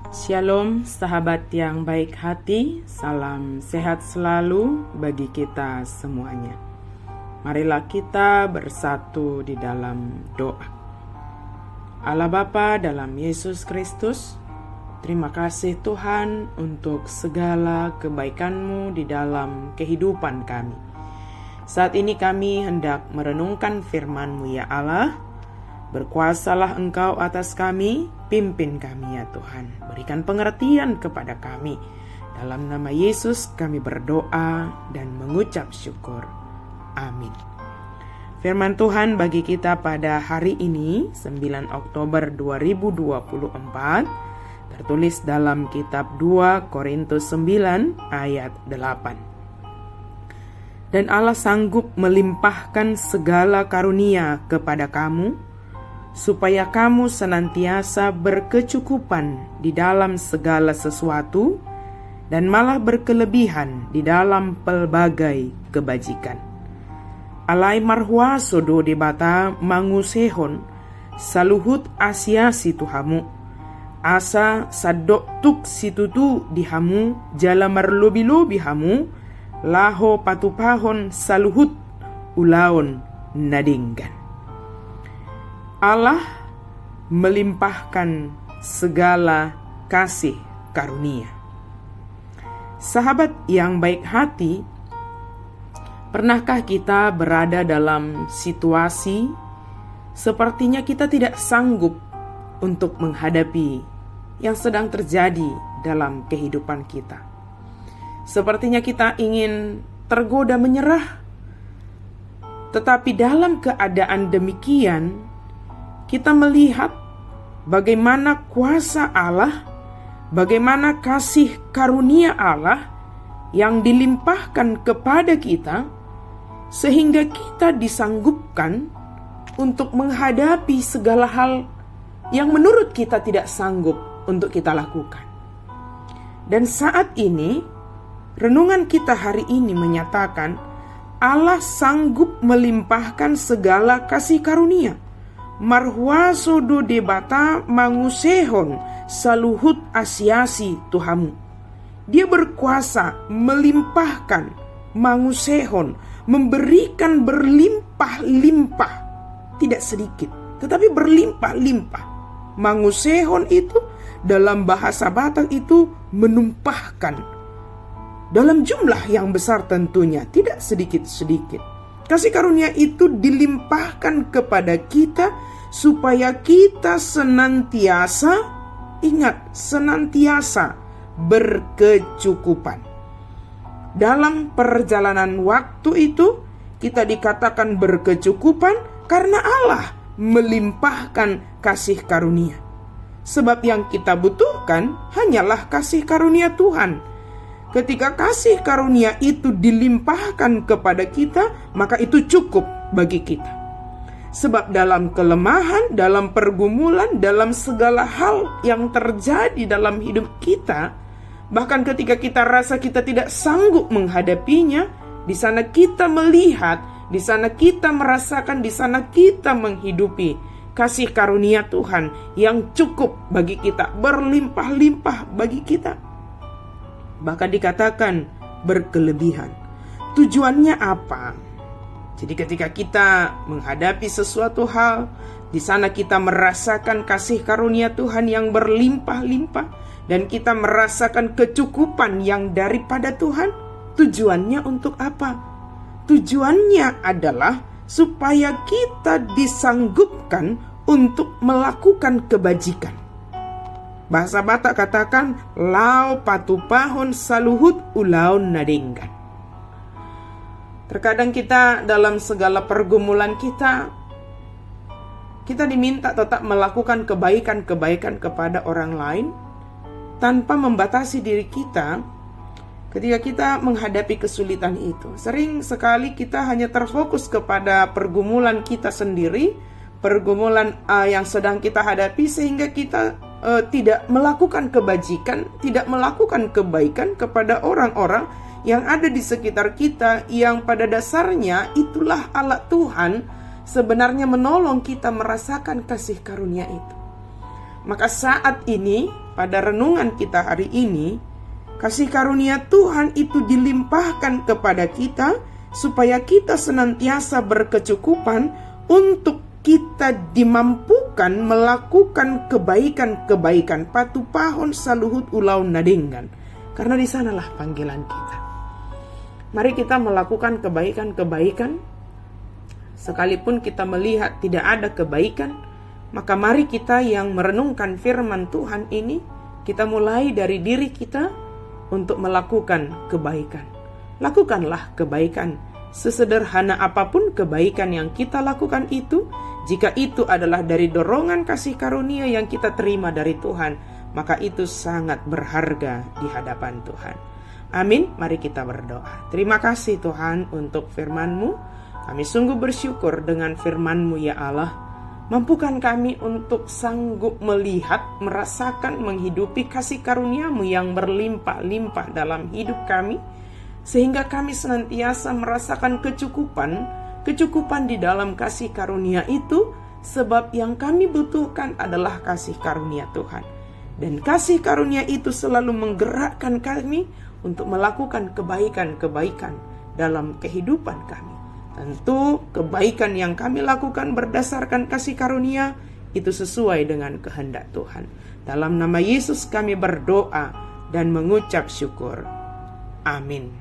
Shalom sahabat yang baik hati, salam sehat selalu bagi kita semuanya. Marilah kita bersatu di dalam doa. Allah Bapa dalam Yesus Kristus, terima kasih Tuhan untuk segala kebaikan-Mu di dalam kehidupan kami. Saat ini kami hendak merenungkan firman-Mu ya Allah. Berkuasalah Engkau atas kami, pimpin kami ya Tuhan. Berikan pengertian kepada kami. Dalam nama Yesus kami berdoa dan mengucap syukur. Amin. Firman Tuhan bagi kita pada hari ini, 9 Oktober 2024, tertulis dalam kitab 2 Korintus 9 ayat 8. Dan Allah sanggup melimpahkan segala karunia kepada kamu, supaya kamu senantiasa berkecukupan di dalam segala sesuatu dan malah berkelebihan di dalam pelbagai kebajikan. Alai marhua sodo debata mangusehon saluhut asiasi tuhamu asa sadok tuk situtu dihamu jala marlobi-lobi hamu laho patupahon saluhut ulaon nadinggan. Allah melimpahkan segala kasih karunia. Sahabat yang baik hati, pernahkah kita berada dalam situasi sepertinya kita tidak sanggup untuk menghadapi yang sedang terjadi dalam kehidupan kita? Sepertinya kita ingin tergoda menyerah, tetapi dalam keadaan demikian kita melihat bagaimana kuasa Allah, bagaimana kasih karunia Allah yang dilimpahkan kepada kita, sehingga kita disanggupkan untuk menghadapi segala hal yang menurut kita tidak sanggup untuk kita lakukan. Dan saat ini, renungan kita hari ini menyatakan Allah sanggup melimpahkan segala kasih karunia. Marhua sodo debata mangusehon saluhut asiasi tuhamu. Dia berkuasa melimpahkan, mangusehon, memberikan berlimpah-limpah, tidak sedikit, tetapi berlimpah-limpah. Mangusehon itu dalam bahasa Batak itu menumpahkan dalam jumlah yang besar tentunya, tidak sedikit-sedikit. Kasih karunia itu dilimpahkan kepada kita supaya kita senantiasa, ingat, senantiasa berkecukupan. Dalam perjalanan waktu itu kita dikatakan berkecukupan karena Allah melimpahkan kasih karunia. Sebab yang kita butuhkan hanyalah kasih karunia Tuhan. Ketika kasih karunia itu dilimpahkan kepada kita, maka itu cukup bagi kita. Sebab dalam kelemahan, dalam pergumulan, dalam segala hal yang terjadi dalam hidup kita, bahkan ketika kita rasa kita tidak sanggup menghadapinya, di sana kita melihat, di sana kita merasakan, di sana kita menghidupi kasih karunia Tuhan yang cukup bagi kita, berlimpah-limpah bagi kita. Bahkan dikatakan berkelebihan. Tujuannya apa? Jadi ketika kita menghadapi sesuatu hal, di sana kita merasakan kasih karunia Tuhan yang berlimpah-limpah, dan kita merasakan kecukupan yang daripada Tuhan. Tujuannya untuk apa? Tujuannya adalah supaya kita disanggupkan untuk melakukan kebajikan. Bahasa Batak katakan lau patupahon saluhut ulaun nadinggan. Terkadang kita dalam segala pergumulan kita diminta tetap melakukan kebaikan-kebaikan kepada orang lain tanpa membatasi diri kita. Ketika kita menghadapi kesulitan itu, sering sekali kita hanya terfokus kepada pergumulan kita sendiri, pergumulan yang sedang kita hadapi, sehingga kita tidak melakukan kebajikan, tidak melakukan kebaikan kepada orang-orang yang ada di sekitar kita, yang pada dasarnya itulah Allah Tuhan sebenarnya menolong kita merasakan kasih karunia itu. Maka saat ini pada renungan kita hari ini, kasih karunia Tuhan itu dilimpahkan kepada kita supaya kita senantiasa berkecukupan untuk kita dimampukan melakukan kebaikan-kebaikan patu pahon saluhut ulau nadenggan. Karena di sanalah panggilan kita. Mari kita melakukan kebaikan-kebaikan. Sekalipun kita melihat tidak ada kebaikan, maka mari kita yang merenungkan firman Tuhan ini, kita mulai dari diri kita untuk melakukan kebaikan. Lakukanlah kebaikan. Sesederhana apapun kebaikan yang kita lakukan itu, jika itu adalah dari dorongan kasih karunia yang kita terima dari Tuhan, maka itu sangat berharga di hadapan Tuhan. Amin. Mari kita berdoa. Terima kasih Tuhan untuk firman-Mu. Kami sungguh bersyukur dengan firman-Mu ya Allah. Mampukan kami untuk sanggup melihat, merasakan, menghidupi kasih karunia-Mu yang berlimpah-limpah dalam hidup kami, sehingga kami senantiasa merasakan kecukupan di dalam kasih karunia itu, sebab yang kami butuhkan adalah kasih karunia Tuhan. Dan kasih karunia itu selalu menggerakkan kami untuk melakukan kebaikan-kebaikan dalam kehidupan kami. Tentu kebaikan yang kami lakukan berdasarkan kasih karunia itu sesuai dengan kehendak Tuhan. Dalam nama Yesus kami berdoa dan mengucap syukur. Amin.